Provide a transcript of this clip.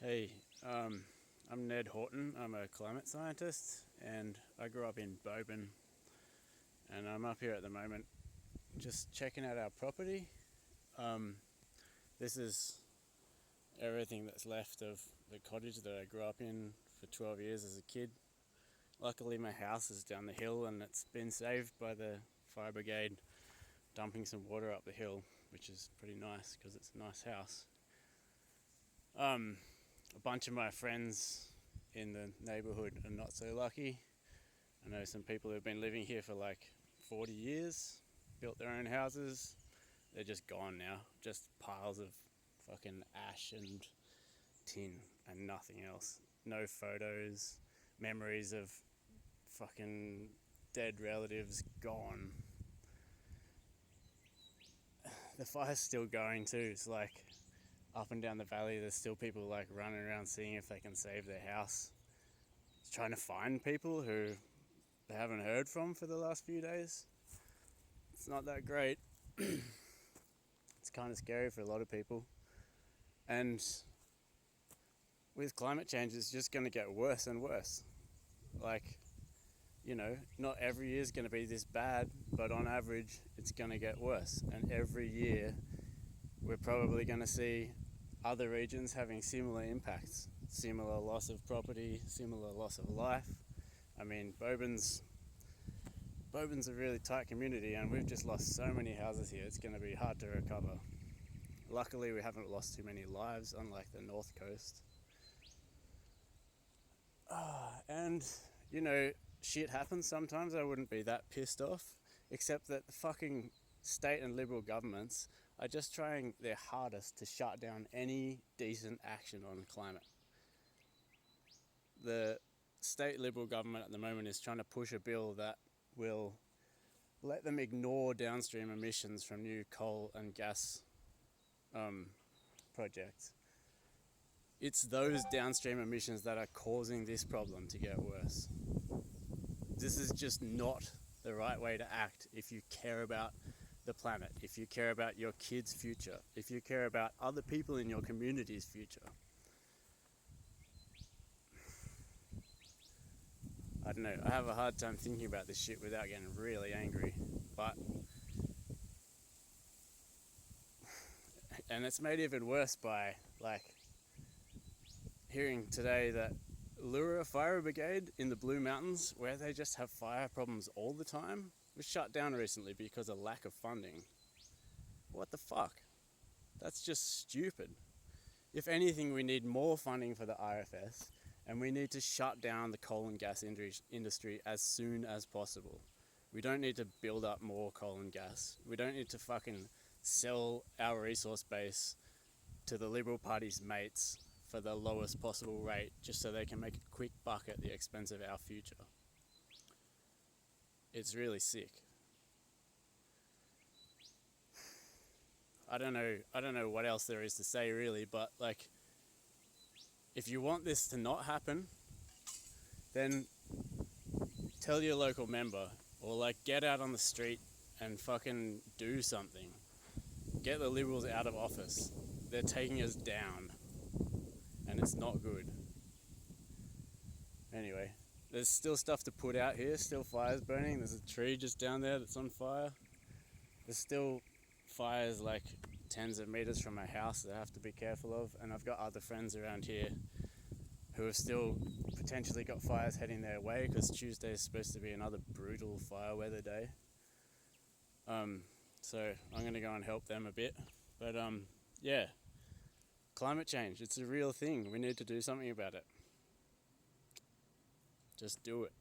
Hey, I'm Ned Horton. I'm a climate scientist and I grew up in Bobin, and I'm up here at the moment just checking out our property. This is everything that's left of the cottage that I grew up in for 12 years as a kid. Luckily, my house is down the hill and it's been saved by the fire brigade dumping some water up the hill, which is pretty nice because it's a nice house. A bunch of my friends in the neighborhood are not so lucky. I know some people who've been living here for like 40 years, built their own houses. They're just gone now. Just piles of fucking ash and tin and nothing else. No photos, memories of fucking dead relatives gone. The fire's still going too. It's like up and down the valley, there's still people like running around seeing if they can save their house. It's trying to find people who they haven't heard from for the last few days. It's not that great. It's kind of scary for a lot of people. And with climate change, it's just going to get worse and worse. Like, not every year is going to be this bad, but on average, it's going to get worse. And every year, we're probably going to see other regions having similar impacts, similar loss of property, similar loss of life. I mean, Bobin's a really tight community and we've just lost so many houses here, it's going to be hard to recover. Luckily, we haven't lost too many lives, unlike the North Coast. And, shit happens sometimes. I wouldn't be that pissed off, except that the fucking state and Liberal governments are just trying their hardest to shut down any decent action on climate. The state Liberal government at the moment is trying to push a bill that will let them ignore downstream emissions from new coal and gas projects. It's those downstream emissions that are causing this problem to get worse. This is just not the right way to act if you care about the planet, if you care about your kids' future, if you care about other people in your community's future. I don't know, I have a hard time thinking about this shit without getting really angry, and it's made even worse by hearing today that Lura Fire Brigade in the Blue Mountains, where they just have fire problems all the time, was shut down recently because of lack of funding. What the fuck? That's just stupid. If anything, we need more funding for the IFS, and we need to shut down the coal and gas industry as soon as possible. We don't need to build up more coal and gas. We don't need to fucking sell our resource base to the Liberal Party's mates for the lowest possible rate just so they can make a quick buck at the expense of our future. It's really sick. I don't know what else there is to say really, but if you want this to not happen, then tell your local member, or get out on the street and fucking do something. Get the Liberals out of office. They're taking us down, and it's not good. Anyway, there's still stuff to put out here, still fires burning. There's a tree just down there that's on fire. There's still fires tens of meters from my house that I have to be careful of, and I've got other friends around here who have still potentially got fires heading their way because Tuesday is supposed to be another brutal fire weather day. So I'm going to go and help them a bit. But yeah, climate change, it's a real thing. We need to do something about it. Just do it.